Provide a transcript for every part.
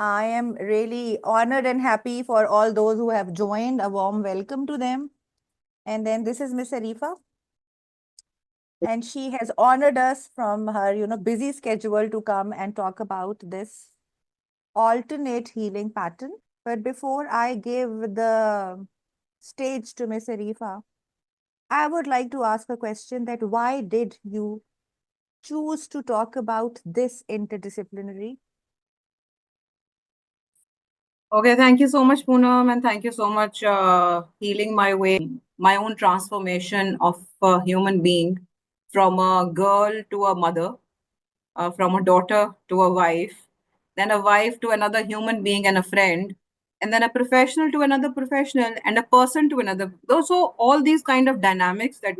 I am really honored and happy for all those who have joined. A warm welcome to them. And then this is Miss Areefa, and she has honored us from her, busy schedule to come and talk about this alternate healing pattern. But before I give the stage to Miss Areefa, I would like to ask a question that why did you choose to talk about this interdisciplinary? Okay, thank you so much, Poonam, and thank you so much healing my way, my own transformation of a human being from a girl to a mother, from a daughter to a wife, then a wife to another human being and a friend, and then a professional to another professional, and a person to another. Those are all these kind of dynamics that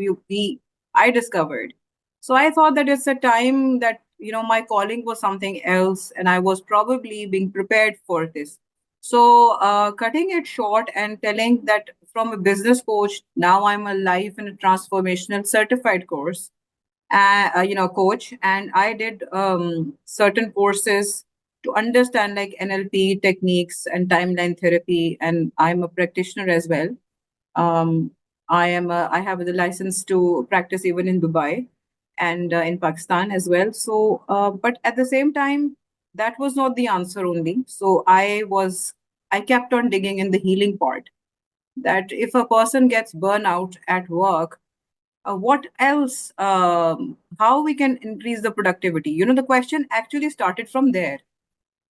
I discovered. So I thought that it's a time that my calling was something else, and I was probably being prepared for this. So cutting it short and telling that from a business coach, now I'm a life and a transformational certified course coach, and I did certain courses to understand like NLP techniques and timeline therapy, and I'm a practitioner as well. um, I have the license to practice even in Dubai and in Pakistan as well. So but at the same time, that was not the answer only. So I kept on digging in the healing part, that if a person gets burnout at work, what else, how we can increase the productivity. The question actually started from there,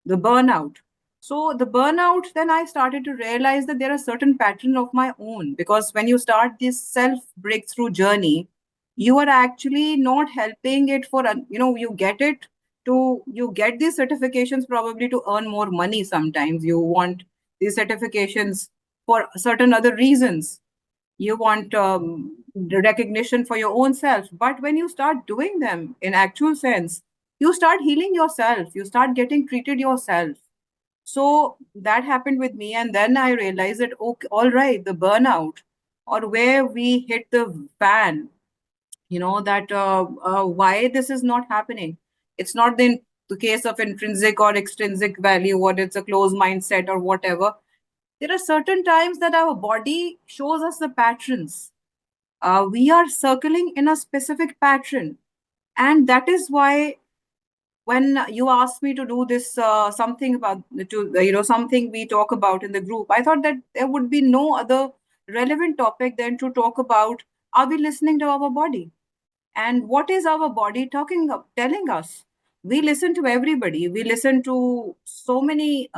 the burnout. So the burnout, then I started to realize that there are certain patterns of my own, because when you start this self breakthrough journey, you are actually not helping it for you get it to you get these certifications probably to earn more money. Sometimes you want these certifications for certain other reasons. You want the recognition for your own self, but when you start doing them in actual sense, you start healing yourself, you start getting treated yourself. So that happened with me, and then I realized that, okay, all right, the burnout, or where we hit the fan, that why this is not happening. It's not the case of intrinsic or extrinsic value, or it's a closed mindset or whatever. There are certain times that our body shows us the patterns. We are circling in a specific pattern. And that is why when you asked me to do this, something about, something we talk about in the group, I thought that there would be no other relevant topic than to talk about, are we listening to our body? And what is our body telling us? We listen to everybody. We listen to so many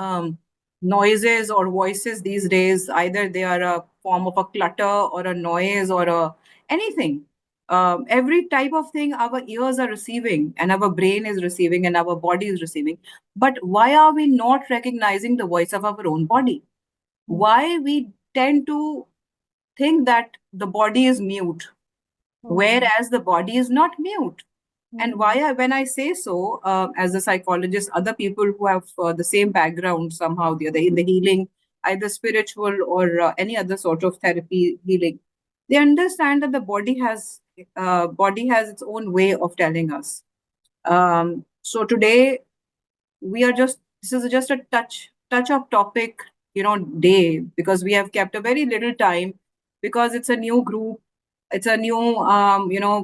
noises or voices these days. Either they are a form of a clutter or a noise or anything. Every type of thing our ears are receiving, and our brain is receiving, and our body is receiving. But why are we not recognizing the voice of our own body? Why we tend to think that the body is mute, Hmm. whereas the body is not mute? And Hmm. when I say so, as a psychologist, other people who have the same background somehow the other in the healing, either spiritual or any other sort of therapy healing, they understand that the body has its own way of telling us. So today we are just this is just a touch up topic, day, because we have kept a very little time, because it's a new group, it's a new,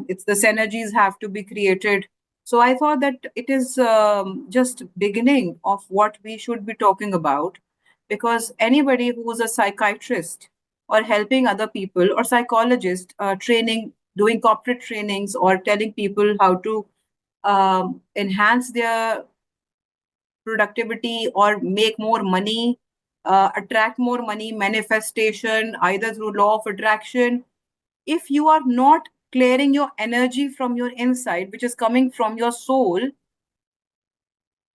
it's the synergies have to be created. So I thought that it is just beginning of what we should be talking about, because anybody who's a psychiatrist or helping other people, or psychologist, training, doing corporate trainings, or telling people how to enhance their productivity or make more money, attract more money, manifestation, either through law of attraction. If you are not clearing your energy from your inside, which is coming from your soul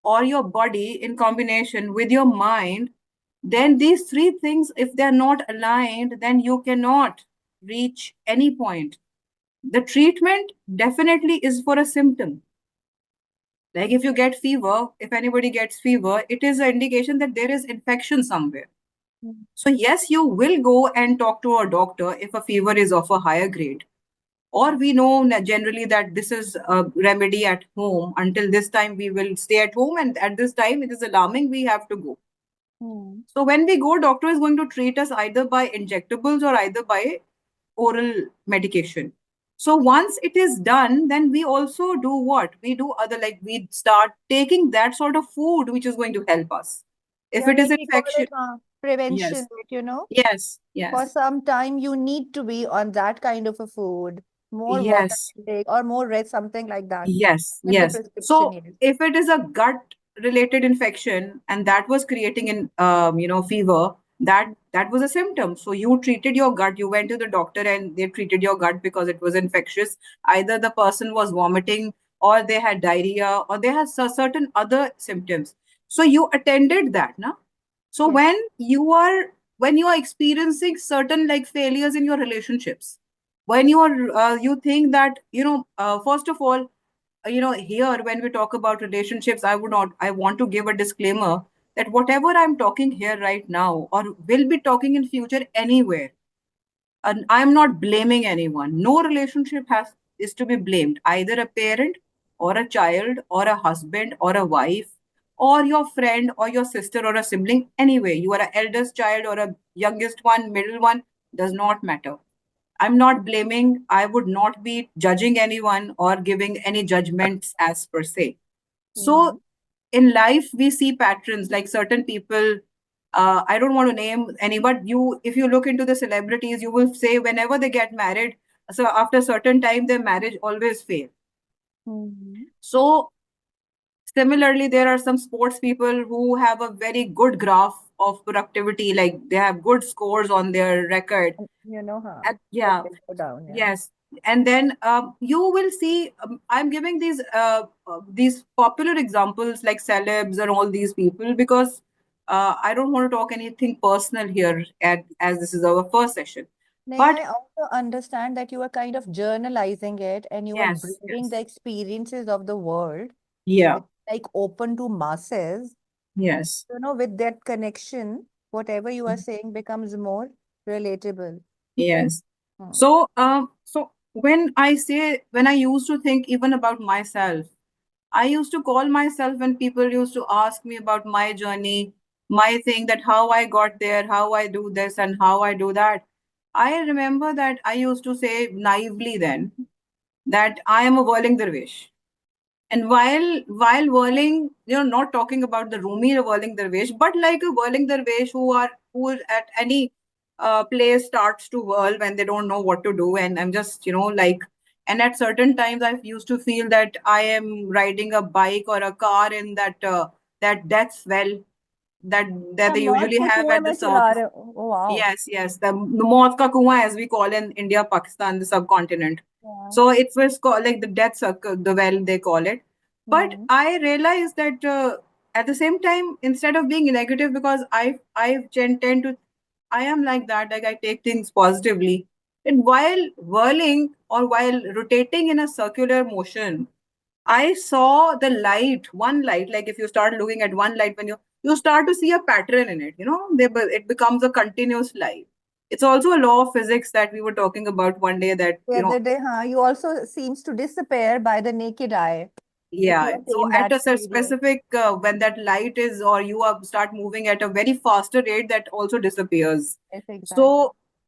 or your body in combination with your mind, then these three things, if they're not aligned, then you cannot reach any point. The treatment definitely is for a symptom. Like if you get fever, if anybody gets fever, it is an indication that there is infection somewhere. So, yes, you will go and talk to a doctor if a fever is of a higher grade. or we know generally that this is a remedy at home. Until this time, we will stay at home, and at this time, it is alarming. We have to go. Hmm. So when we go, doctor is going to treat us either by injectables or either by oral medication. So once it is done, then we also do what? We do other, like we start taking that sort of food which is going to help us. If Yeah, it is like we call infection, it prevention, yes, like, you know, yes, for yes, some time you need to be on that kind of a food, more water yes, intake or more rest, something like that. yes, With the yes. prescription, So yes. if it is a gut related infection and that was creating an fever, that was a symptom. So you treated your gut, you went to the doctor and they treated your gut because it was infectious. Either the person was vomiting or they had diarrhea or they had certain other symptoms. So you attended that, na? So Yes. when you are experiencing certain like failures in your relationships, when you think that first of all, here when we talk about relationships, I want to give a disclaimer that whatever I'm talking here right now or will be talking in future anywhere, and I'm not blaming anyone. No relationship has is to be blamed, either a parent or a child or a husband or a wife or your friend or your sister or a sibling. Anyway, you are a eldest child or a youngest one, middle one, does not matter. I'm not blaming. I would not be judging anyone or giving any judgments as per se. Mm-hmm. So in life, we see patterns like certain people. I don't want to name any, but if you look into the celebrities, you will say whenever they get married, so after a certain time, their marriage always fails. Mm-hmm. So similarly, there are some sports people who have a very good graph of productivity, like they have good scores on their record. You know, but Yeah, they go down, yeah. yes, and then you will see. I'm giving these popular examples like celebs and all these people because I don't want to talk anything personal here, as this is our first session. Like, But I also understand that you are kind of journalizing it and you are yes, bringing the yes, experiences of the world, yeah, which like open to masses. yes, You know, with that connection, whatever you are saying becomes more relatable. yes. Hmm. So when I used to think even about myself, I used to call myself when people used to ask me about my journey, my thing, that how I got there, how I do this, and how I do that. I remember that I used to say naively then that I am a whirling dervish. And while whirling, not talking about the Rumi whirling dervish, but like a whirling dervish who at any place starts to whirl when they don't know what to do. And I'm just like, and at certain times I used to feel that I am riding a bike or a car in that death well that हाँ, they मौत usually के have कुएं at the में south. चला रहे हो. Oh, wow. Yes, yes. The Maut ka Kuan, as we call in India, Pakistan, the subcontinent. Yeah. So it was called like the death circle, the well they call it. But Hmm. I realized that at the same time, instead of being negative, because tend to, I am like that, like I take things positively. And while whirling or while rotating in a circular motion, I saw the light, one light. Like if you start looking at one light, when you start to see a pattern in it, it becomes a continuous light. It's also a law of physics that we were talking about one day that The other day, you also seems to disappear by the naked eye if you yeah. are So saying at that a speed. Yes, specific when that light is or you are start moving at a very faster rate, that also disappears. yes, exactly.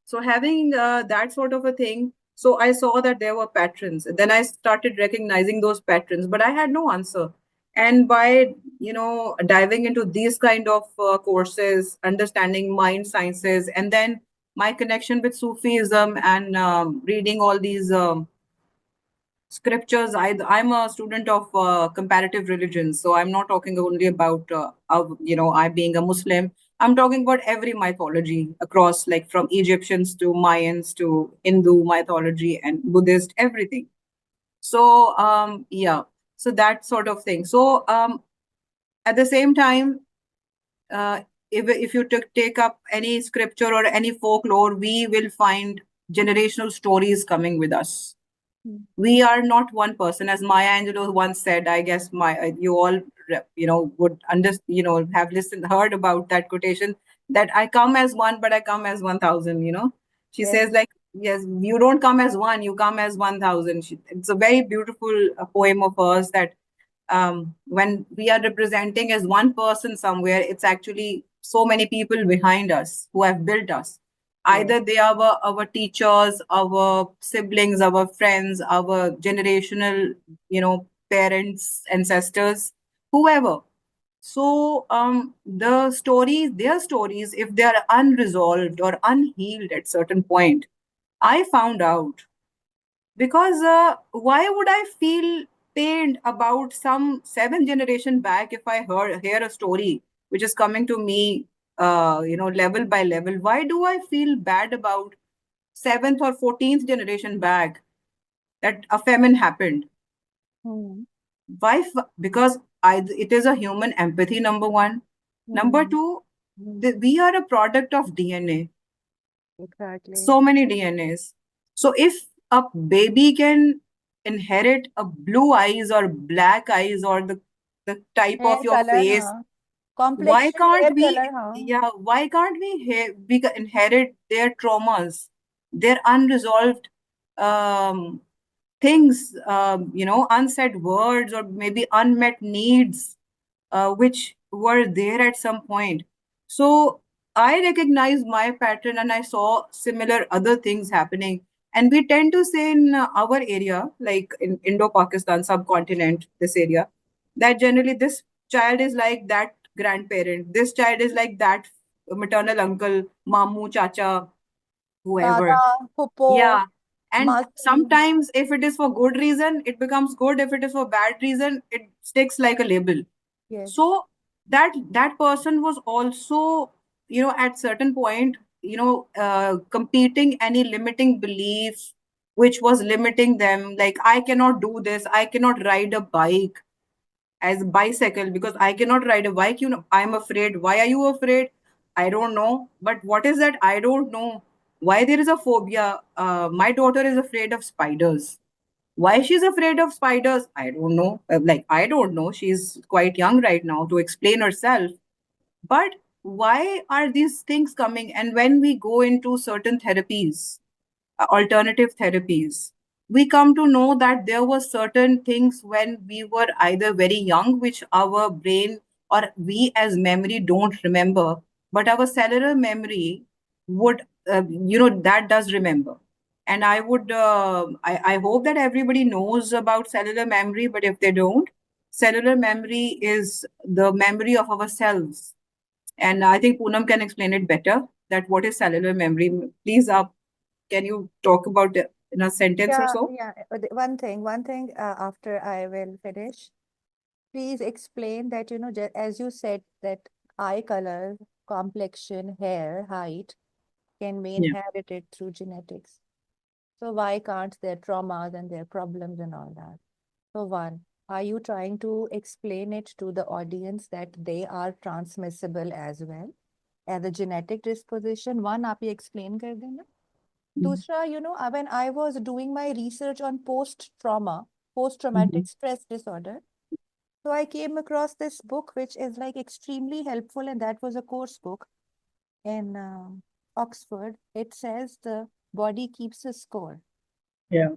So having that sort of a thing. So I saw that there were patterns. Then I started recognizing those patterns, but I had no answer. And by diving into these kind of courses, understanding mind sciences, and then my connection with Sufism and reading all these scriptures. I'm a student of comparative religions, so I'm not talking only about I being a Muslim. I'm talking about every mythology across, like from Egyptians to Mayans to Hindu mythology and Buddhist, everything. So yeah, so that sort of thing. So at the same time, uh, if you take up any scripture or any folklore, we will find generational stories coming with us. Mm. We are not one person, as Maya Angelou once said. I guess you all would have listened, heard about that quotation, that I come as one but I come as 1,000. She Yes, says, like, yes, you don't come as one, you come as 1,000. It's a very beautiful poem of hers that when we are representing as one person somewhere, it's actually so many people behind us who have built us. Yes. Either they are our teachers, our siblings, our friends, our generational, parents, ancestors, whoever. So their stories, if they are unresolved or unhealed at certain point, I found out because why would I feel pained about some seven generation back if I hear a story which is coming to me, level by level? Why do I feel bad about seventh or 14th generation back that a famine happened? Hmm. Why? Because it is a human empathy. Number one. Number Hmm. two, we are a product of DNA. Exactly. So many DNAs. So if a baby can inherit a blue eyes or black eyes or the type of Hair your color, face, हाँ. why Complexion, can't hair we? color, हाँ. Yeah, why can't we inherit their traumas, their unresolved um, things, unsaid words or maybe unmet needs, which were there at some point. So I recognized my pattern and I saw similar other things happening. And we tend to say in our area, like in Indo Pakistan subcontinent, this area, that generally this child is like that grandparent, this child is like that maternal uncle, mamu, chacha, Dada, whoever. Puppo, Yeah. And Masi. sometimes, if it is for good reason, it becomes good. If it is for bad reason, it sticks like a label. Yes. So that person was also, at certain point, competing any limiting belief which was limiting them. Like, I cannot do this. I cannot ride a bike as a bicycle because I cannot ride a bike. I'm afraid. Why are you afraid? I don't know. But what is that? I don't know. Why there is a phobia? My daughter is afraid of spiders. Why she's afraid of spiders? I don't know. I don't know. She's quite young right now to explain herself. But why are these things coming? And when we go into certain therapies, alternative therapies, we come to know that there were certain things when we were either very young, which our brain or we as memory don't remember, but our cellular memory would, that does remember. And I hope that everybody knows about cellular memory, but if they don't, cellular memory is the memory of ourselves. And I think Poonam can explain it better that what is cellular memory. Please, can you talk about it in a sentence or Yeah, so? yeah. One thing, after I will finish. Please explain that, as you said, that eye color, complexion, hair, height can be Yeah. inherited through genetics. So why can't their traumas and their problems and all that? So one, are you trying to explain it to the audience that they are transmissible as well as a genetic disposition? One, आप ये explain कर देना. Mhm. दूसरा, when I was doing my research on post-trauma, Mhm. post-traumatic stress disorder, so I came across this book, which is like extremely helpful, and that was a course book in Oxford. It says the body keeps a score. Yeah.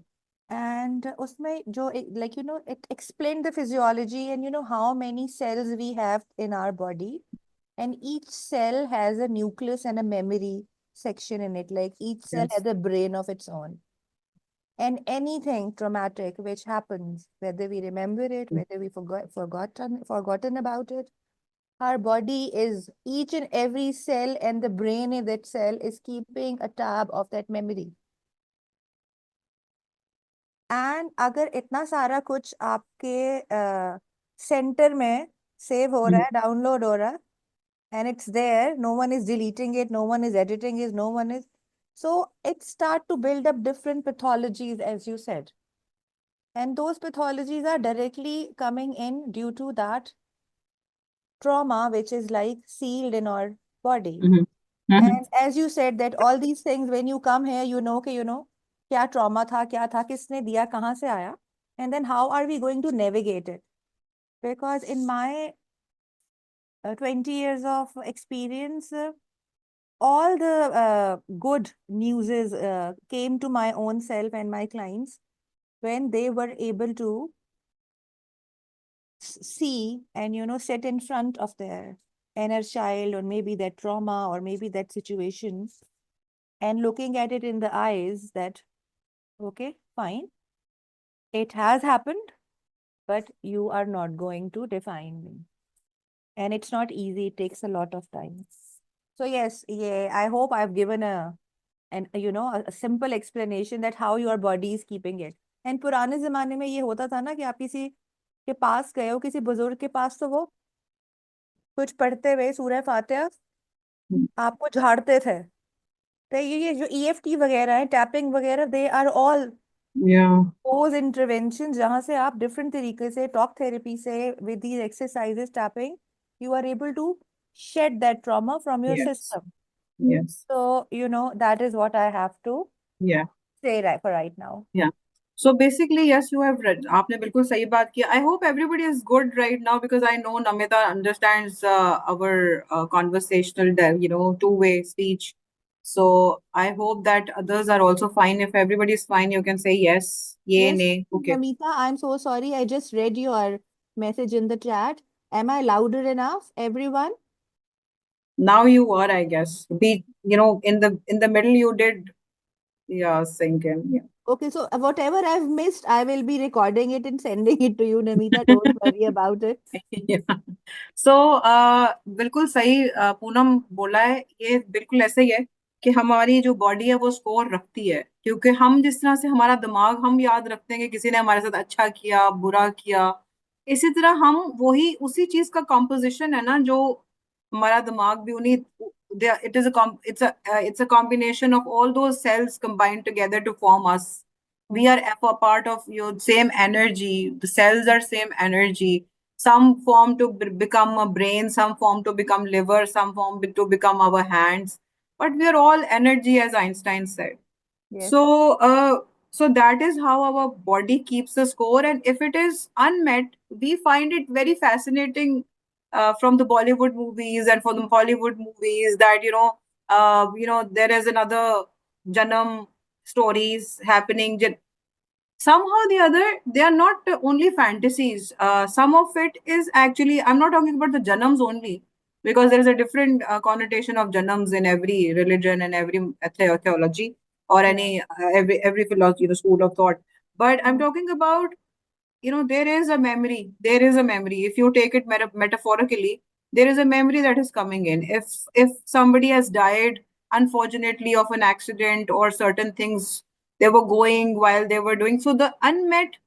And उसमें जो like it explained the physiology and how many cells we have in our body, and each cell has a nucleus and a memory section in it. Like each cell Yes. has a brain of its own. And anything traumatic which happens, whether we remember it, whether we forgotten about it, our body is each and every cell, and the brain in that cell is keeping a tab of that memory. And अगर इतना सारा कुछ आपके centre में save हो रहा Mhm. है, download हो रहा है, and it's there, no one is deleting it, no one is editing it, no one is. So it start to build up different pathologies, as you said. And those pathologies are directly coming in due to that trauma, which is like sealed in our body. Mhm. Mhm. And as you said that all these things, when you come here, क्या trauma था, क्या था, किसने दिया, कहाँ से आया, and then how are we going to navigate it? Because in my 20 years of experience, all the good news is came to my own self and my clients when they were able to see and sit in front of their inner child, or maybe that trauma, or maybe that situation, and looking at it in the eyes that, okay, fine, it has happened, but you are not going to define me. And it's not easy, it takes a lot of time. So yes, yeah, I hope I've given a simple explanation that how your body is keeping it. And पुराने जमाने में ये होता था ना कि आप किसी के पास गए हो, किसी बुजुर्ग के पास, तो वो कुछ पढ़ते हुए सूरह फातिहा आपको झाड़ते थे। तो ये जो ईएफटी वगैरह है, टैपिंग वगैरह, they are all Yeah. Pose intervention, जहां से आप डिफरेंट तरीके से टॉक थेरेपी से with these exercises, tapping, you are able to shed that trauma from your Yes. system. Yes. So that is what I have to Yeah. say right for right now. Yeah. So basically, yes, you have read. आपने बिल्कुल सही बात की. I hope everybody is good right now because I know Namita understands our conversational, two-way speech. So I hope that others are also fine. If everybody is fine, you can say yes, yay, Yes, nay. Okay. Namita, I'm so sorry, I just read your message in the chat. Am I louder enough, everyone? Now you are, I guess. In the middle, you did, yeah, sink in. Yeah. Okay, so whatever I've missed, I will be recording it and sending it to you, Namita. Don't worry about it. सो बिल्कुल सही पूनम बोला है, ये बिल्कुल ऐसे ही है कि हमारी जो बॉडी है वो स्कोर रखती है, क्योंकि हम जिस तरह से हमारा दिमाग हम याद रखते हैं कि किसी ने हमारे साथ अच्छा किया बुरा किया, इसी तरह हम वही उसी चीज का कॉम्पोजिशन है ना, जो हमारा दिमाग भी उन्हीं, it's a combination of all those cells combined together to form us. We are a part of your same energy, the cells are same energy. Some form to become a brain, some form to become liver, some form to become our hands, but we are all energy, as Einstein said. Yes. So that is how our body keeps the score, and if it is unmet, we find it very fascinating, from the Bollywood movies and from the Hollywood movies, that there is another Janam stories happening. Somehow the other, they are not only fantasies. Some of it is actually, I'm not talking about the janams only, because there is a different connotation of janams in every religion and every theology, or Yeah. any every philosophy, school of thought. But I'm Mm. talking about, there is a memory. If you take it metaphorically, there is a memory that is coming in. If somebody has died unfortunately of an accident or certain things they were going while they were doing, so the unmet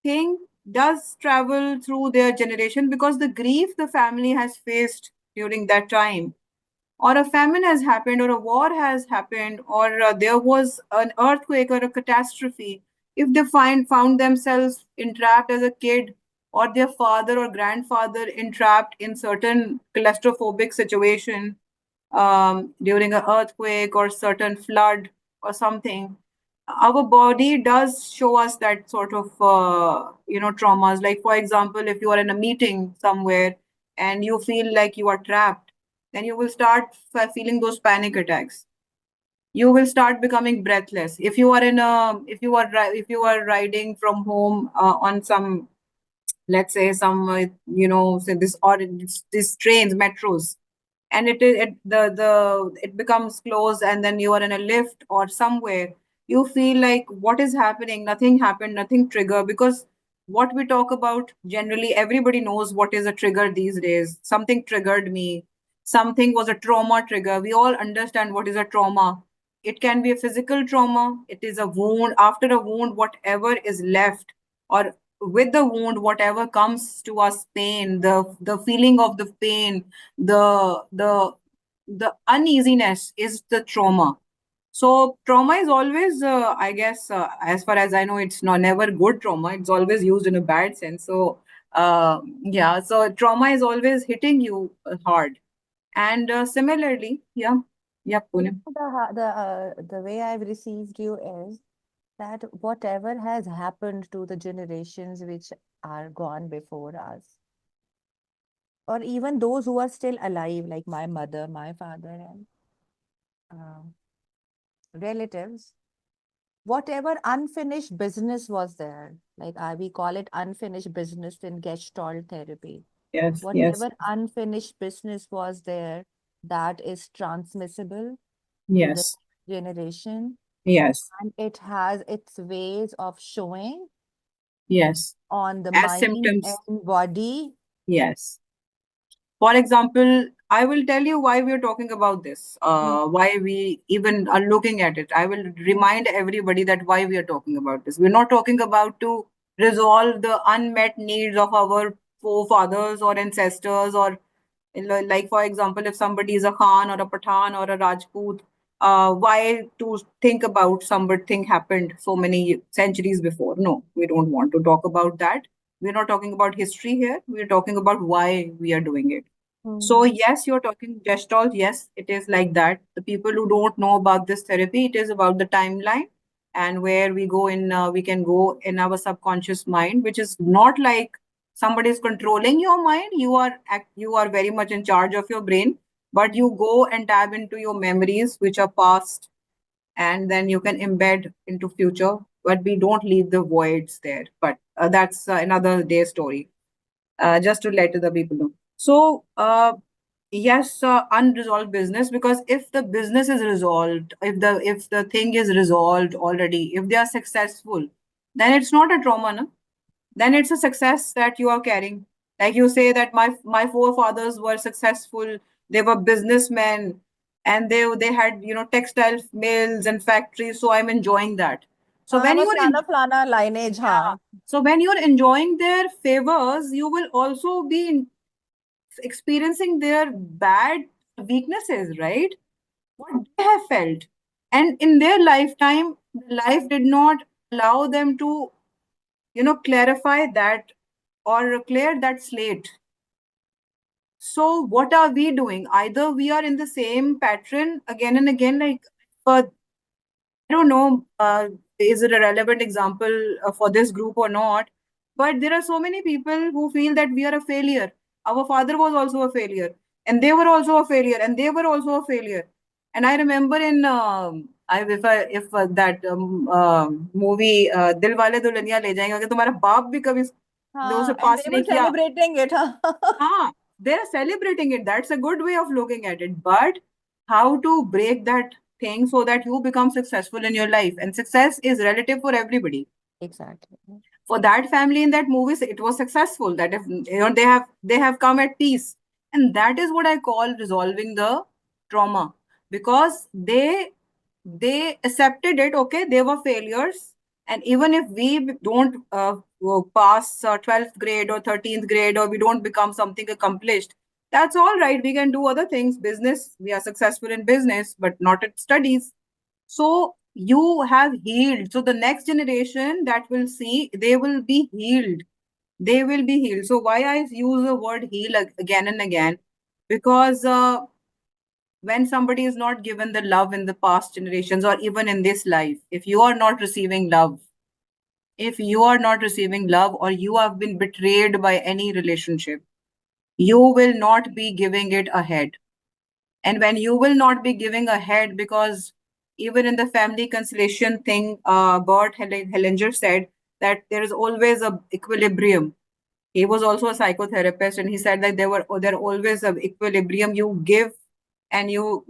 thing does travel through their generation, because the grief the family has faced during that time, or a famine has happened, or a war has happened, or there was an earthquake or a catastrophe, if they found themselves entrapped as a kid, or their father or grandfather entrapped in certain claustrophobic situation, during an earthquake or certain flood or something, our body does show us that sort of traumas. Like, for example, if you are in a meeting somewhere and you feel like you are trapped, then you will start feeling those panic attacks. You will start becoming breathless. If you are in a if you are riding from home on some, let's say, some say this, or this trains, metros, and it becomes closed, and then you are in a lift or somewhere, you feel like, what is happening? Nothing happened, nothing trigger, because what we talk about, generally everybody knows what is a trigger these days. Something triggered me, something was a trauma trigger. We all understand what is a trauma. It can be a physical trauma, it is a wound. After a wound, whatever is left, or with the wound, whatever comes to us, pain, the feeling of the pain, the uneasiness is the trauma. So trauma is always, I guess, as far as I know, it's never good trauma. It's always used in a bad sense. So yeah, so trauma is always hitting you hard. And similarly, yeah, yeah, Poonam. The way I've received you is that whatever has happened to the generations which are gone before us, or even those who are still alive, like my mother, my father, and uh, relatives, whatever unfinished business was there, like we call it unfinished business in Gestalt therapy, Yes, yes, whatever unfinished business was there, that is transmissible to the yes, generation, yes, and it has its ways of showing yes. on the As mind symptoms. and body. Yes. For example, I will tell you why we are talking about this, Mm, why we even are looking at it. I will remind everybody that why we are talking about this. We're not talking about to resolve the unmet needs of our forefathers or ancestors, or like, for example, if somebody is a Khan or a Pathan or a Rajput, why to think about something happened so many centuries before? No, we don't want to talk about that. We're not talking about history here. We're talking about why we are doing it. So, mm, yes, you're talking gestalt. Yes, it is like that. The people who don't know about this therapy, it is about the timeline and where we go in, we can go in our subconscious mind, which is not like somebody is controlling your mind. You are very much in charge of your brain, but you go and tap into your memories, which are past, and then you can embed into future. But we don't leave the voids there. But that's another day story, just to let the people know. So, yes, unresolved business, because if the business is resolved, if the thing is resolved already, if they are successful, then it's not a trauma, no? Then it's a success that you are carrying. Like you say that my forefathers were successful, they were businessmen, and they had, textile mills and factories. So I'm enjoying that. So हाँ when बस you are फलाना फलाना lineage yeah. हाँ. So when you're enjoying their favors, you will also be experiencing their bad weaknesses, right? What they have felt. And in their lifetime, life did not allow them to, clarify that or clear that slate. So what are we doing? Either we are in the same pattern again and again, like, for I don't know, is it a relevant example for this group or not? But there are so many people who feel that we are a failure. Our father was also a failure, and they were also a failure, and they were also a failure. And I remember in if that movie Dil Wale Dulhaniya Le Jayenge, अगर तुम्हारा बाप भी कभी उसे हाँ, and pass they were नहीं किया, celebrating it हाँ. हाँ, they're celebrating it. That's a good way of looking at it. But how to break that thing so that you become successful in your life? And success is relative for everybody. Exactly. For that family in that movie, it was successful. That if they have come at peace, and that is what I call resolving the trauma, because they accepted it. Okay, they were failures, and even if we don't pass 12th grade or 13th grade, or we don't become something accomplished, that's all right. We can do other things. Business, we are successful in business, but not at studies. So you have healed. So the next generation that will see, they will be healed. They will be healed. So why I use the word heal again and again? Because when somebody is not given the love in the past generations or even in this life, if you are not receiving love, if you are not receiving love, or you have been betrayed by any relationship, you will not be giving it ahead. And when you will not be giving ahead, because even in the family constellation thing, Bert Hellinger said that there is always a equilibrium. He was also a psychotherapist, and he said that there always a equilibrium. You give, and you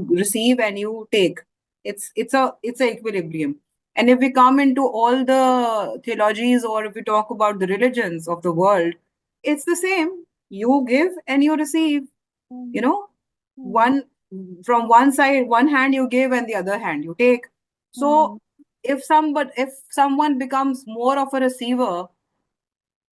receive, and you take. It's a equilibrium. And if we come into all the theologies, or if we talk about the religions of the world, it's the same. You give and you receive. You Mm, know, mm, one from one side, one hand you give, and the other hand you take. So mm. if someone becomes more of a receiver,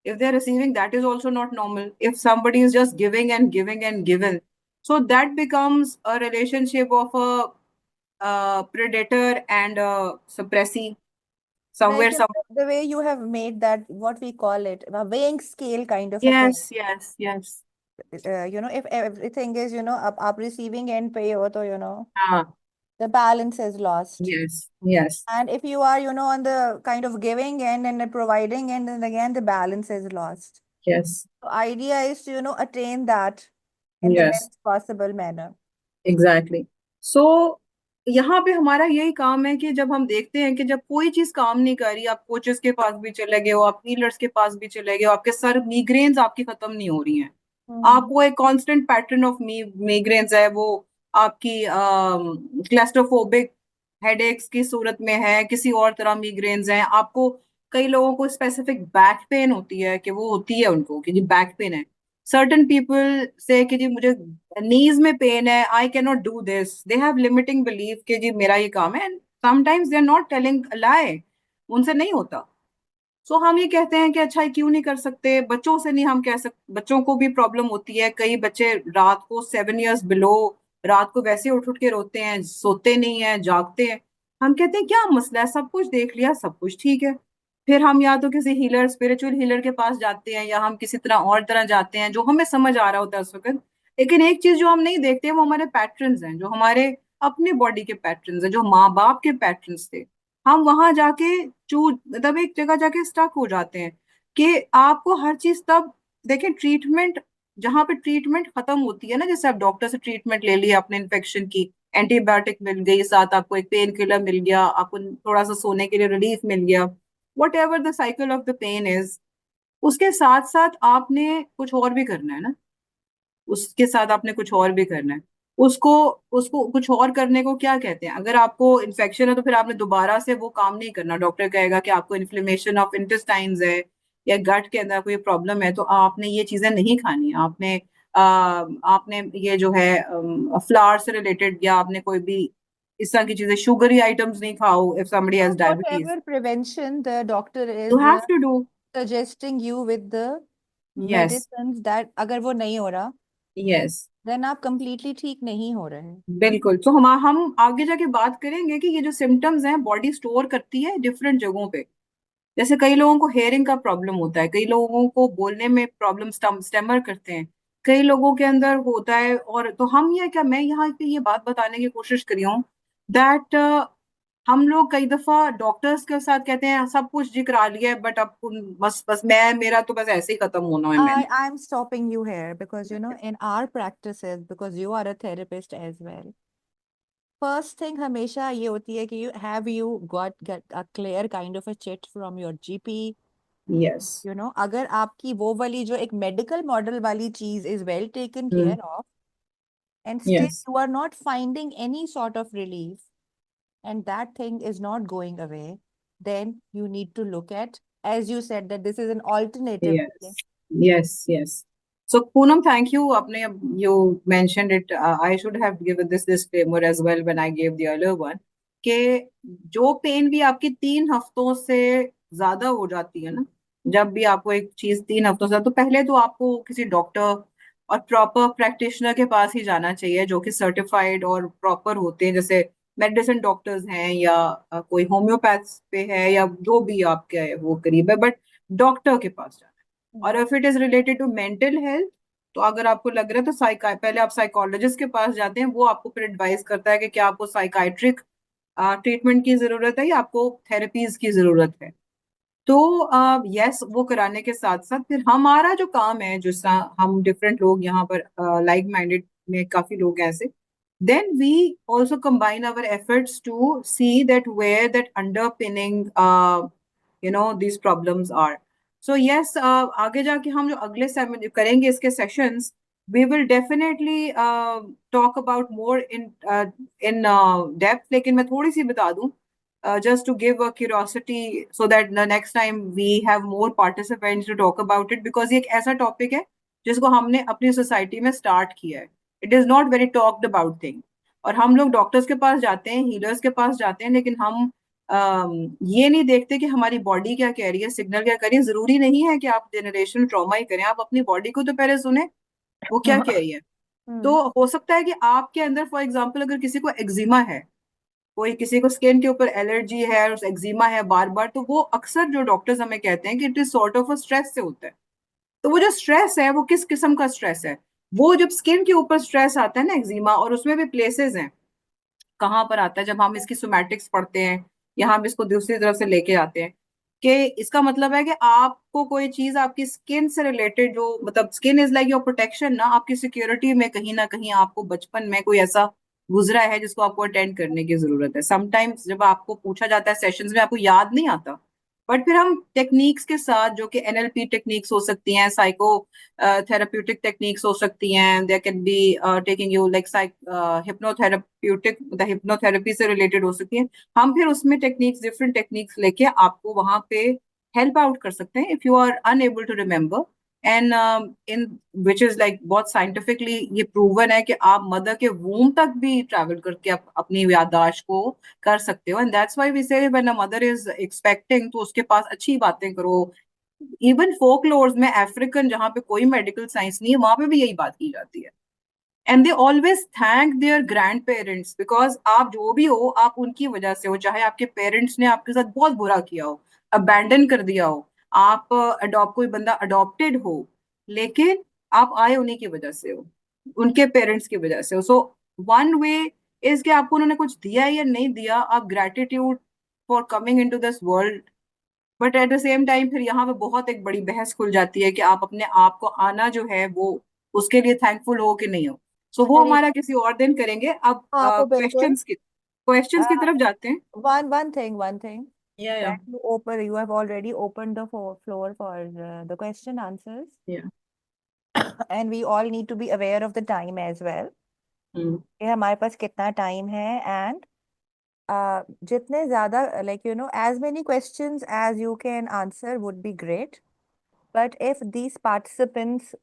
if they're receiving, that is also not normal. If somebody is just giving and giving and given, so that becomes a relationship of a predator and a suppressee. Like Somewhere, you some know, the way you have made that, what we call it, a weighing scale kind of a thing. yes, yes, yes. If everything is, up receiving end pay ho, to, Ah, the balance is lost. yes, yes, And if you are, on the kind of giving end and the providing end, then again the balance is lost. yes, So idea is to, attain that in the yes. best possible manner. Exactly. सो यहाँ पे हमारा यही काम है कि जब हम देखते हैं कि जब कोई चीज काम नहीं कर रही, आप कोचेस के पास भी चले गए हो, आप हीलर्स के पास भी चले गए हो, आपके सर मिग्रेन्स आपकी खत्म नहीं हो रही हैं, हम्म। आपको एक कांस्टेंट पैटर्न ऑफ मिग्रेन्स है, वो आपकी क्लस्ट्रोफोबिक हेडेक्स की सूरत में है, किसी और तरह मिग्रेन्स हैं आपको, कई लोगों को स्पेसिफिक बैक पेन होती है कि वो होती है उनको कि जी बैक पेन है, सर्टन पीपल से कि जी मुझे नीज में पेन है, I can not do this, they have limiting belief कि जी मेरा ये काम है, and sometimes they are not telling lie, उनसे नहीं होता। सो हम ये कहते हैं कि अच्छा ये क्यों नहीं कर सकते, बच्चों से नहीं हम कह सकते, बच्चों को भी प्रॉब्लम होती है, कई बच्चे रात को 7 years बिलो रात को वैसे उठ उठ के रोते हैं, सोते नहीं है, जागते हैं, हम कहते हैं क्या मसला है, सब कुछ देख लिया, सब कुछ ठीक है। फिर हम या तो किसी हीलर, स्पिरिचुअल हीलर के पास जाते हैं, या हम किसी तरह और तरह जाते हैं जो हमें समझ आ रहा होता है उस वक्त। लेकिन एक चीज जो हम नहीं देखते वो हमारे पैटर्न्स हैं, जो हमारे अपने बॉडी के पैटर्न्स हैं, जो माँ बाप के पैटर्न्स थे, हम वहां जाके चू मतलब एक जगह जाके स्टक हो जाते हैं कि आपको हर चीज तब देखिए ट्रीटमेंट, जहां पे ट्रीटमेंट खत्म होती है ना, जैसे आप डॉक्टर से ट्रीटमेंट ले लिया अपने इन्फेक्शन की, एंटीबायोटिक मिल गई, साथ आपको एक पेन किलर मिल गया, आपको थोड़ा सा सोने के लिए रिलीफ मिल गया, whatever the cycle of the pain is, उसके साथ साथ आपने कुछ और भी करना है ना, उसके साथ आपने कुछ और भी करना है। उसको उसको कुछ और करने को क्या कहते हैं, अगर आपको इन्फेक्शन है तो फिर आपने दोबारा से वो काम नहीं करना, डॉक्टर कहेगा कि आपको इन्फ्लेमेशन ऑफ इंटेस्टाइन्स है या गट के अंदर कोई प्रॉब्लम है, तो आपने ये चीजें नहीं खानी, आपने ये जो है फ्लावर से रिलेटेड, या आपने कोई भी इस तरह की चीजें, शुगरी आइटम्स नहीं खाओ if somebody So has diabetes, whatever prevention the doctor you is have to do. suggesting you with the yes. medicines, that अगर वो नहीं हो रहा, यस। then आप completely ठीक नहीं हो रहे हैं। बिल्कुल, तो हम आगे जाके बात करेंगे कि ये जो सिम्टम्स हैं बॉडी स्टोर करती है डिफरेंट जगहों पे। जैसे कई लोगों को हेयरिंग का प्रॉब्लम होता है, कई लोगों को बोलने में प्रॉब्लम, स्टेमर करते हैं, कई लोगों के अंदर होता है, और तो हम ये क्या, मैं यहाँ पे ये बात बताने की कोशिश करी हूँ दैट हम लोग कई दफा डॉक्टर्स के साथ कहते हैं सब कुछ जी करा लिया है, बट अब बस बस मैं, मेरा तो बस ऐसे ही खत्म होना है, मैंने। I'm stopping you here because in our practices, because you are a therapist as well, first thing हमेशा ये होती है कि you get a clear kind of a chit from your GP, yes. अगर आपकी वो वाली जो एक मेडिकल मॉडल वाली चीज is well taken care of, and still yes. you are not finding any sort of relief, and that thing is not going away, then you need to look at, as you said, that this is an alternative way. Yes, yes, yes. So, Poonam, thank you. You mentioned it. I should have given this disclaimer as well when I gave the earlier one. कि जो pen भी आपकी 3 हफ्तों से ज्यादा हो जाती है ना, जब भी आपको एक चीज 3 हफ्तों से, तो पहले तो आपको किसी डॉक्टर और प्रॉपर प्रैक्टिशनर के पास ही जाना चाहिए जो कि सर्टिफाइड और प्रॉपर होते हैं, जैसे मेडिसिन डॉक्टर्स हैं, या कोई होम्योपैथ पे है, या जो भी आपके वो करीब है, बट डॉक्टर के पास जाना है। और Hmm. If it is related to mental health, तो अगर आपको लग रहा है तो पहले आप साइकोलॉजिस्ट के पास जाते हैं, वो आपको फिर एडवाइस करता है कि क्या आपको साइकाइट्रिक ट्रीटमेंट की जरूरत है या आपको थेरेपीज की जरूरत है। तो यस, वो कराने के साथ साथ फिर हमारा जो काम है, जो हम डिफरेंट लोग यहाँ पर लाइक माइंडेड में काफी लोग हैं ऐसे, then we also combine our efforts to see that where that underpinning these problems are. So yes, आगे जाके हम जो अगले करेंगे इसके sessions, we will definitely talk about more in depth, लेकिन मैं थोड़ी सी बता दूं, just to give a curiosity so that the next time we have more participants to talk about it, because ये एक ऐसा टॉपिक है जिसको हमने अपनी सोसाइटी में स्टार्ट किया है, it is not very talked about thing. और हम लोग डॉक्टर्स के पास जाते हैं, हीलर्स के पास जाते हैं, लेकिन हम ये नहीं देखते कि हमारी बॉडी क्या कह रही है, सिग्नल क्या कर रही है। जरूरी नहीं है कि आप जनरेशनल ट्रॉमा ही करें, आप अपनी बॉडी को तो पहले सुने, वो क्या कह रही है। तो Hmm. हो सकता है कि आपके अंदर फॉर एग्जाम्पल अगर किसी को एक्जिमा है, कोई किसी को स्किन के ऊपर एलर्जी है और एक्जिमा है बार बार, तो वो अक्सर जो डॉक्टर्स हमें कहते हैं कि it is sort of a stress से होता है। तो वो जो स्ट्रेस है वो किस किस्म का स्ट्रेस है, वो जब स्किन के ऊपर स्ट्रेस आता है ना, एक्जिमा, और उसमें भी प्लेसेस हैं, कहाँ पर आता है, जब हम इसकी सोमैटिक्स पढ़ते हैं या हम इसको दूसरी तरफ से लेके आते हैं, कि इसका मतलब है कि आपको कोई चीज आपकी स्किन से रिलेटेड, जो मतलब skin is like your protection ना, आपकी सिक्योरिटी में कहीं ना कहीं आपको बचपन में कोई ऐसा गुजरा है जिसको आपको अटेंड करने की जरूरत है। समटाइम्स जब आपको पूछा जाता है सेशंस में, आपको याद नहीं आता, बट फिर हम टेक्निक्स के साथ, जो कि एनएलपी टेक्निक्स हो सकती हैं, साइको थेराप्यूटिक टेक्निक्स हो सकती हैं, there can be taking you like hypnotherapeutic, the hypnotherapy से रिलेटेड हो सकती है। हम फिर उसमें टेक्निक्स, डिफरेंट टेक्निक्स लेके आपको वहां पे हेल्प आउट कर सकते हैं if you are unable to remember. And in which is like बहुत साइंटिफिकली ये प्रूवन है कि आप मदर के वूम तक भी ट्रैवल करके अपनी याददाश्त को कर सकते हो। एंड दैट्स व्हाई वी से when a mother is expecting, तो उसके पास अच्छी बातें करो। इवन फोकलोर्स में, अफ्रीकन जहाँ पे कोई मेडिकल साइंस नहीं है, वहां पे भी यही बात की जाती है। And they always thank their grandparents, because आप जो भी हो, आप उनकी वजह से हो। चाहे आपके पेरेंट्स ने आपके साथ बहुत बुरा किया हो, अबैंडन कर दिया हो, आप अडॉप्ट, कोई बंदा अडॉप्टेड हो, लेकिन आप आए उन्हीं की वजह से हो, उनके पेरेंट्स की वजह से हो। सो वन वे इज कि आपको उन्होंने कुछ दिया या नहीं दिया, आप gratitude for coming into this world. But at the same time फिर यहाँ पे बहुत एक बड़ी बहस खुल जाती है कि आप अपने आप को आना जो है वो, उसके लिए थैंकफुल हो कि नहीं हो। सो वो अरे हमारा किसी और दिन करेंगे। अब हाँ, तो बिल्कुल। क्वेश्चंस की तरफ जाते हैं। One thing या that you have already opened the floor for the question answers, या and we all need to be aware of the time as well. कि हमारे पास कितना टाइम है, एंड जितने ज्यादा, like, as many questions as you can answer would be great. But if these participants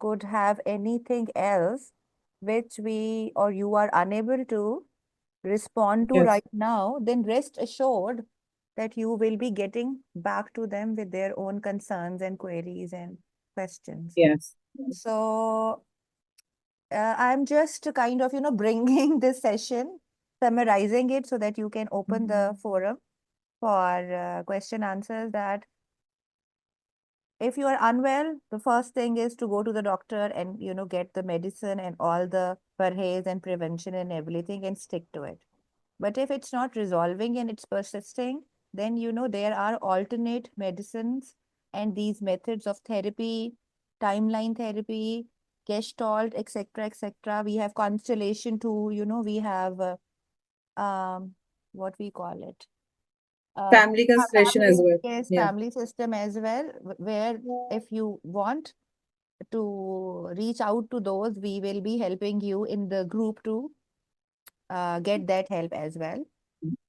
could have anything else which we or you are unable to respond to yes right now, then rest assured that you will be getting back to them with their own concerns and queries and questions. Yes So I'm just kind of, bringing this session, summarizing it so that you can open the forum for question answers. That if you are unwell, the first thing is to go to the doctor and, get the medicine and all the parhez and prevention and everything and stick to it. But if it's not resolving and it's persisting, then, there are alternate medicines and these methods of therapy, timeline therapy, gestalt, etc., etc. We have constellation too, we have what we call it, family constellation as family, well. yes, या family system as well, where if you want to reach out to those, we will be helping you in the group to get that help as well,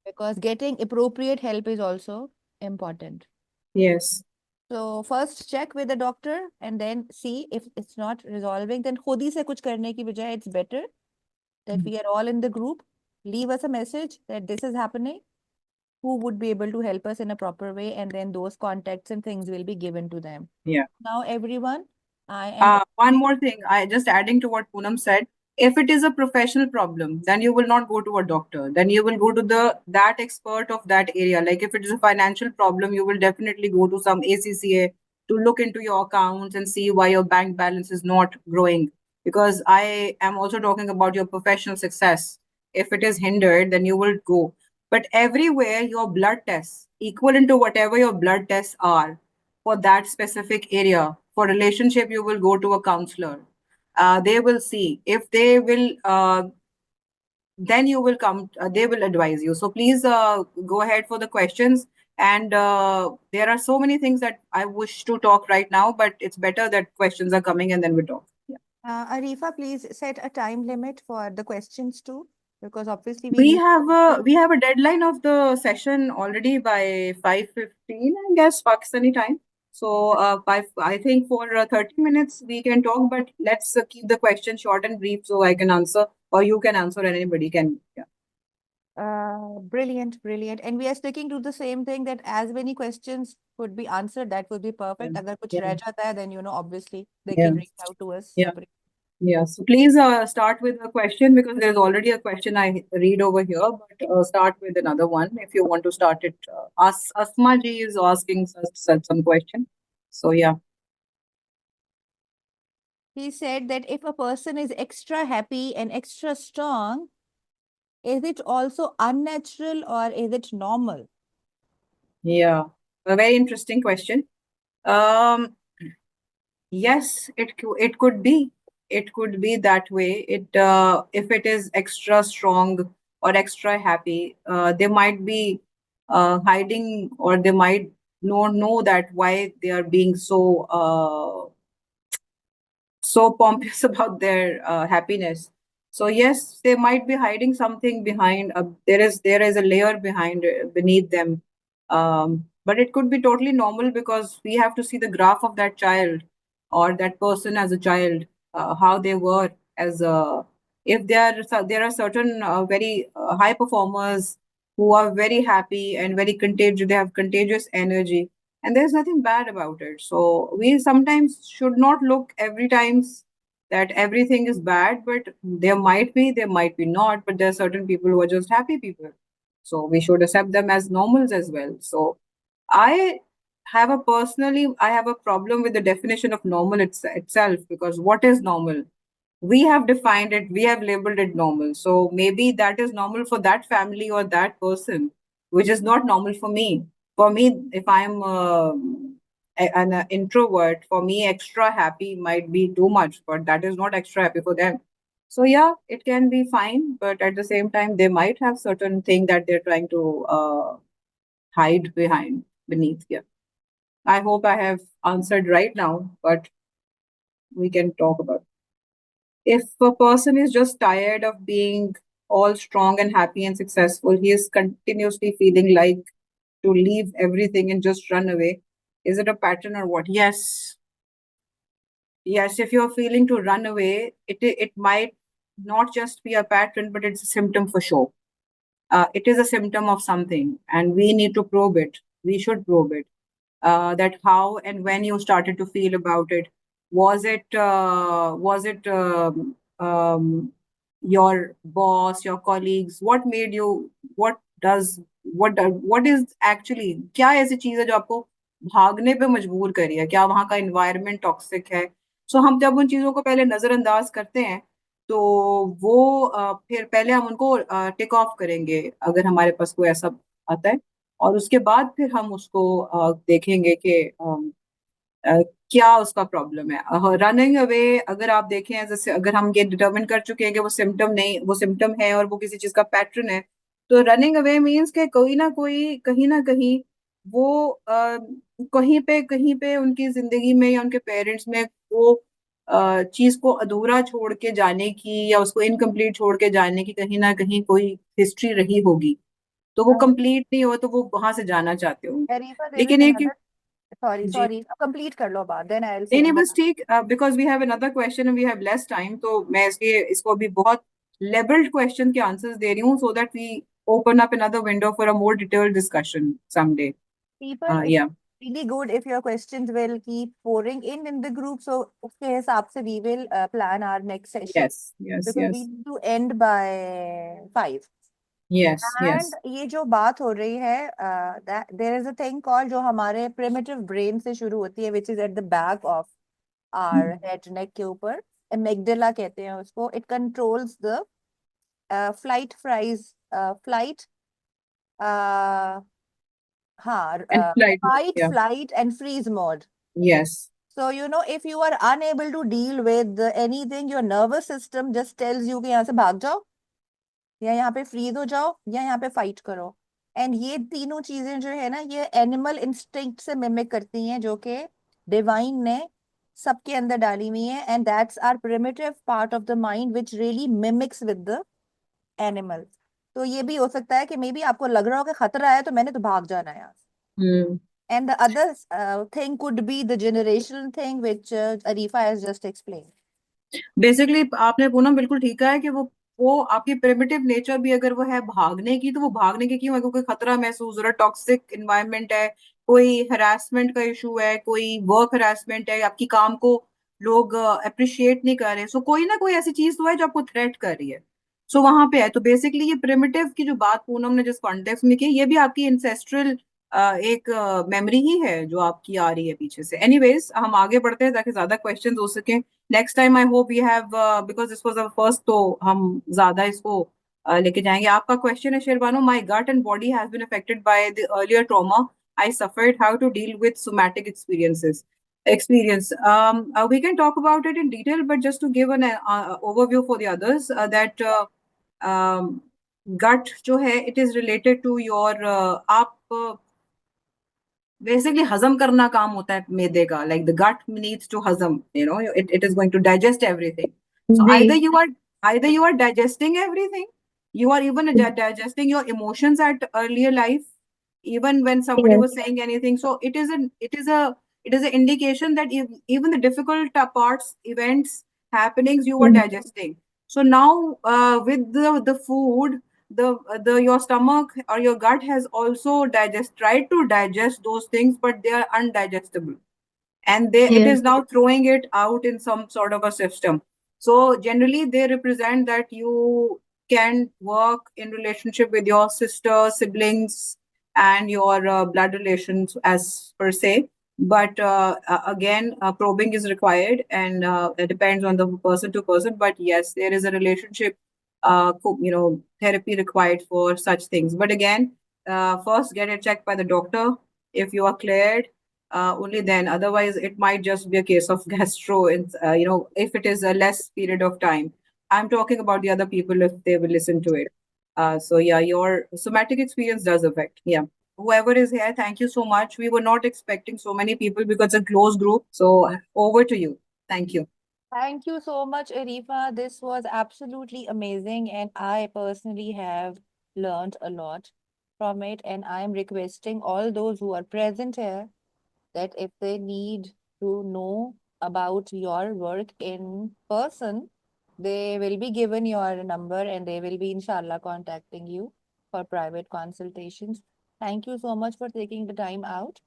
because getting appropriate help is also important. Yes So first check with the doctor and then see if it's not resolving, then खुद ही से कुछ करने की बजाय it's better that we are all in the group. Leave us a message that this is happening, who would be able to help us in a proper way, and then those contacts and things will be given to them. या Now everyone, I am One more thing, I just adding to what Poonam said. If it is a professional problem, then you will not go to a doctor. Then you will go to the that expert of that area. Like if it is a financial problem, you will definitely go to some ACCA to look into your accounts and see why your bank balance is not growing. Because I am also talking about your professional success. If it is hindered, then you will go. But everywhere your blood tests, equivalent to whatever your blood tests are, for that specific area. For relationship, you will go to a counselor. They will see if they will. Then you will come. They will advise you. So please go ahead for the questions. And there are so many things that I wish to talk right now, but it's better that questions are coming and then we talk. Yeah. Areefa, please set a time limit for the questions too, because obviously we We need have to. a deadline of the session already by 5:15, I guess, Pakistani time. So I think for 30 minutes we can talk, but let's keep the question short and brief so I can answer or you can answer and anybody can. Yeah. Brilliant, brilliant. And we are sticking to the same thing that as many questions could be answered, that would be Yeah. perfect. अगर कुछ Yeah. रह जाता है, then, obviously they Yeah. can reach out to us Yeah. separately. Yeah. So please start with a question because there's already a question I read over here, but start with another one if you want to start it. Asma ji is asking some question. So yeah. He said that if a person is extra happy and extra strong, is it also unnatural or is it normal? Yeah, a very interesting question. Um, yes, it could be. it could be that way. If it is extra strong or extra happy, they might be hiding, or they might not know that why they are being so pompous about their happiness. So yes, they might be hiding something behind. There is a layer behind beneath them, but it could be totally normal, because we have to see the graph of that child or that person as a child, how they were as a. If there are certain very high performers who are very happy and very contagious, they have contagious energy, and there's nothing bad about it. So we sometimes should not look every time that everything is bad, but there might be not, but there are certain people who are just happy people. So we should accept them as normals as well. So I I have a problem with the definition of normal itself, because what is normal? We have defined it, we have labeled it normal. So maybe that is normal for that family or that person, which is not normal for me. For me, if I'm an introvert, for me, extra happy might be too much, but that is not extra happy for them. So yeah, it can be fine, but at the same time, they might have certain thing that they're trying to hide beneath. Yeah, I hope I have answered right now, but we can talk about. If a person is just tired of being all strong and happy and successful, he is continuously feeling like to leave everything and just run away. Is it a pattern or what? Yes. Yes, if you're feeling to run away, it might not just be a pattern, but it's a symptom for sure. It is a symptom of something, and we need to probe it. We should probe it. That how and when you started to feel about it. Was it your boss, your colleagues? What made you? What is actually, क्या ऐसी चीज है जो आपको भागने पे मजबूर करी है? क्या वहाँ का इन्वायरमेंट टॉक्सिक है? सो हम जब उन चीजों को पहले नजरअंदाज करते हैं, तो वो फिर पहले हम उनको टिक ऑफ करेंगे, अगर हमारे पास कोई ऐसा आता है, और उसके बाद फिर हम उसको देखेंगे कि क्या उसका प्रॉब्लम है। रनिंग अवे, अगर आप देखें, जैसे अगर हम ये डिटरमिन कर चुके हैं कि वो सिम्टम नहीं, वो सिम्टम है और वो किसी चीज का पैटर्न है, तो रनिंग अवे मीन्स के कोई ना कहीं वो कहीं पे उनकी जिंदगी में या उनके पेरेंट्स में वो चीज को अधूरा छोड़ के जाने की, या उसको इनकम्प्लीट छोड़ के जाने की कहीं ना कहीं कोई हिस्ट्री रही होगी, तो वो कंप्लीट नहीं हो, तो वो वहां से जाना चाहते होंगे। Areefa, there is लेकिन एक another. Sorry, जी, sorry. Complete कर लो बात. Then I'll नहीं say. नहीं, बस ठीक, because we have another question and we have less time, तो मैं इसको अभी बहुत लेवल्ड क्वेश्चन के आंसर्स दे रही हूँ, so that we open up another window for a more detailed discussion someday. People, it's या really good if your questions will keep pouring in the group. So उसके हिसाब से we will plan our next session, yes yes because we yes need to end by 5. Yes yes And ये जो बात हो रही है, that there is a thing called, जो हमारे primitive brain से शुरू होती है, which is at the back of our head, neck के ऊपर, amygdala कहते हैं उसको. It controls the flight, uh, हाँ, एंड फ्लाइट, fight, या flight and freeze mode. Yes So, if you are unable to deal with anything, your nervous system just tells you कि यहाँ से भाग जाओ, या यहाँ पे फ्रीज हो जाओ, या यहाँ पे फाइट करो. एंड ये तीनों चीजें जो है ना, ये एनिमल इंस्टिंक्ट से मिमिक करती हैं, जो कि डिवाइन ने सबके अंदर डाली हुई है. And that's are primitive part of the mind which really mimics with the animal. तो ये भी हो सकता है कि मे बी आपको लग रहा हो कि खतरा है, तो मैंने तो भाग जाना है यहाँ से. And the other thing could be the generational thing, which Areefa has just explained. Basically आपने पूनम बिल्कुल ठीक है कि वो आपकी प्रिमिटिव नेचर भी अगर वो है भागने की, तो वो भागने की क्यों है? क्योंकि खतरा महसूस हो रहा है, टॉक्सिक इन्वायरमेंट है, कोई हरासमेंट का इशू है, कोई वर्क हरासमेंट है, आपकी काम को लोग अप्रिशिएट नहीं कर रहे, सो कोई ना कोई ऐसी चीज तो है जो आपको थ्रेट कर रही है, सो वहां पे है। तो बेसिकली ये प्रिमिटिव की जो बात पूनम ने जिस कॉन्टेक्स्ट में की, ये भी आपकी इंसेस्ट्रल एक मेमोरी ही है जो आपकी आ रही है पीछे से। एनीवेज, हम आगे बढ़ते हैं ताकि ज्यादा क्वेश्चन हो सके। Next time I hope we have, because this was our first, तो हम ज्यादा इसको लेके जाएंगे। आपका क्वेश्चन है Sherbano, my gut and body has been affected by the earlier trauma I suffered, how to deal with somatic experiences. experience. We can talk about it in detail, but just to give an overview for the others, that um, gut जो है, it is related to your आप basically hazam karna kaam hota hai मैदे का, like the gut needs to hazam, it is going to digest everything. So ji either you are digesting everything, you are even digesting your emotions at earlier life, even when somebody Yes. was saying anything. So it is an indication that even the difficult parts, events, happenings, you were Mhm. digesting. So now with the food, the your stomach or your gut has also tried to digest those things, but they are undigestible, and it Yes. is now throwing it out in some sort of a system. So generally they represent that you can work in relationship with your sister, siblings, and your blood relations as per se. But again, probing is required, and it depends on the person to person. But yes, there is a relationship therapy required for such things. But again, first get it checked by the doctor. If you are cleared, only then. Otherwise, it might just be a case of gastro. If it is a less period of time. I'm talking about the other people if they will listen to it. So yeah, your somatic experience does affect. Yeah. Whoever is here, thank you so much. We were not expecting so many people because it's a closed group. So over to you. Thank you. Thank you so much, Areefa. This was absolutely amazing, and I personally have learned a lot from it. And I am requesting all those who are present here that if they need to know about your work in person, they will be given your number and they will be, inshallah, contacting you for private consultations. Thank you so much for taking the time out.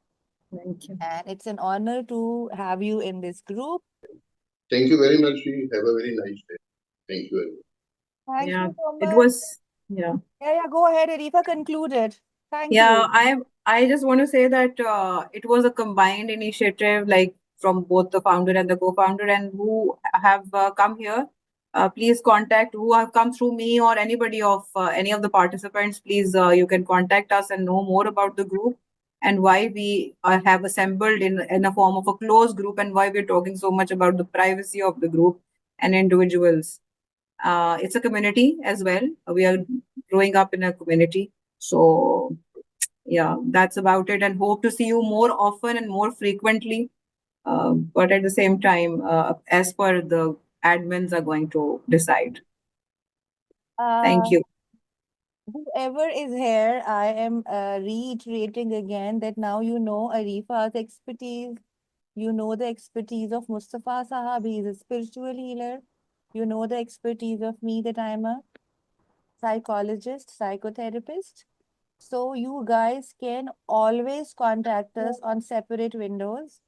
Thank you. And it's an honor to have you in this group. Thank you very much. We have a very nice day. Thank you very much. Thank Yeah, you so it much. was. Yeah. Yeah, go ahead, Areefa. Concluded. Thank Yeah, you. I just want to say that it was a combined initiative, like from both the founder and the co-founder, and who have come here. Please contact who have come through me or anybody of any of the participants. Please, you can contact us and know more about the group and why we have assembled in a form of a closed group, and why we're talking so much about the privacy of the group and individuals. It's a community as well. We are growing up in a community. So yeah, that's about it, and hope to see you more often and more frequently. But at the same time, as per the admins are going to decide. Thank Uh, you. Whoever is here, I am reiterating again that now you know Areefa's expertise. You know the expertise of Mustepha Sahab. He is a spiritual healer. You know the expertise of me, that I'm a psychologist, psychotherapist. So you guys can always contact us on separate windows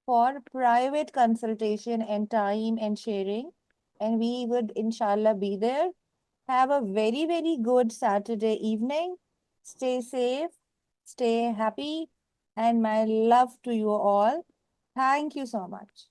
for private consultation and time and sharing. And we would, inshallah, be there. Have a very, very good Saturday evening. Stay safe, stay happy, and my love to you all. Thank you so much.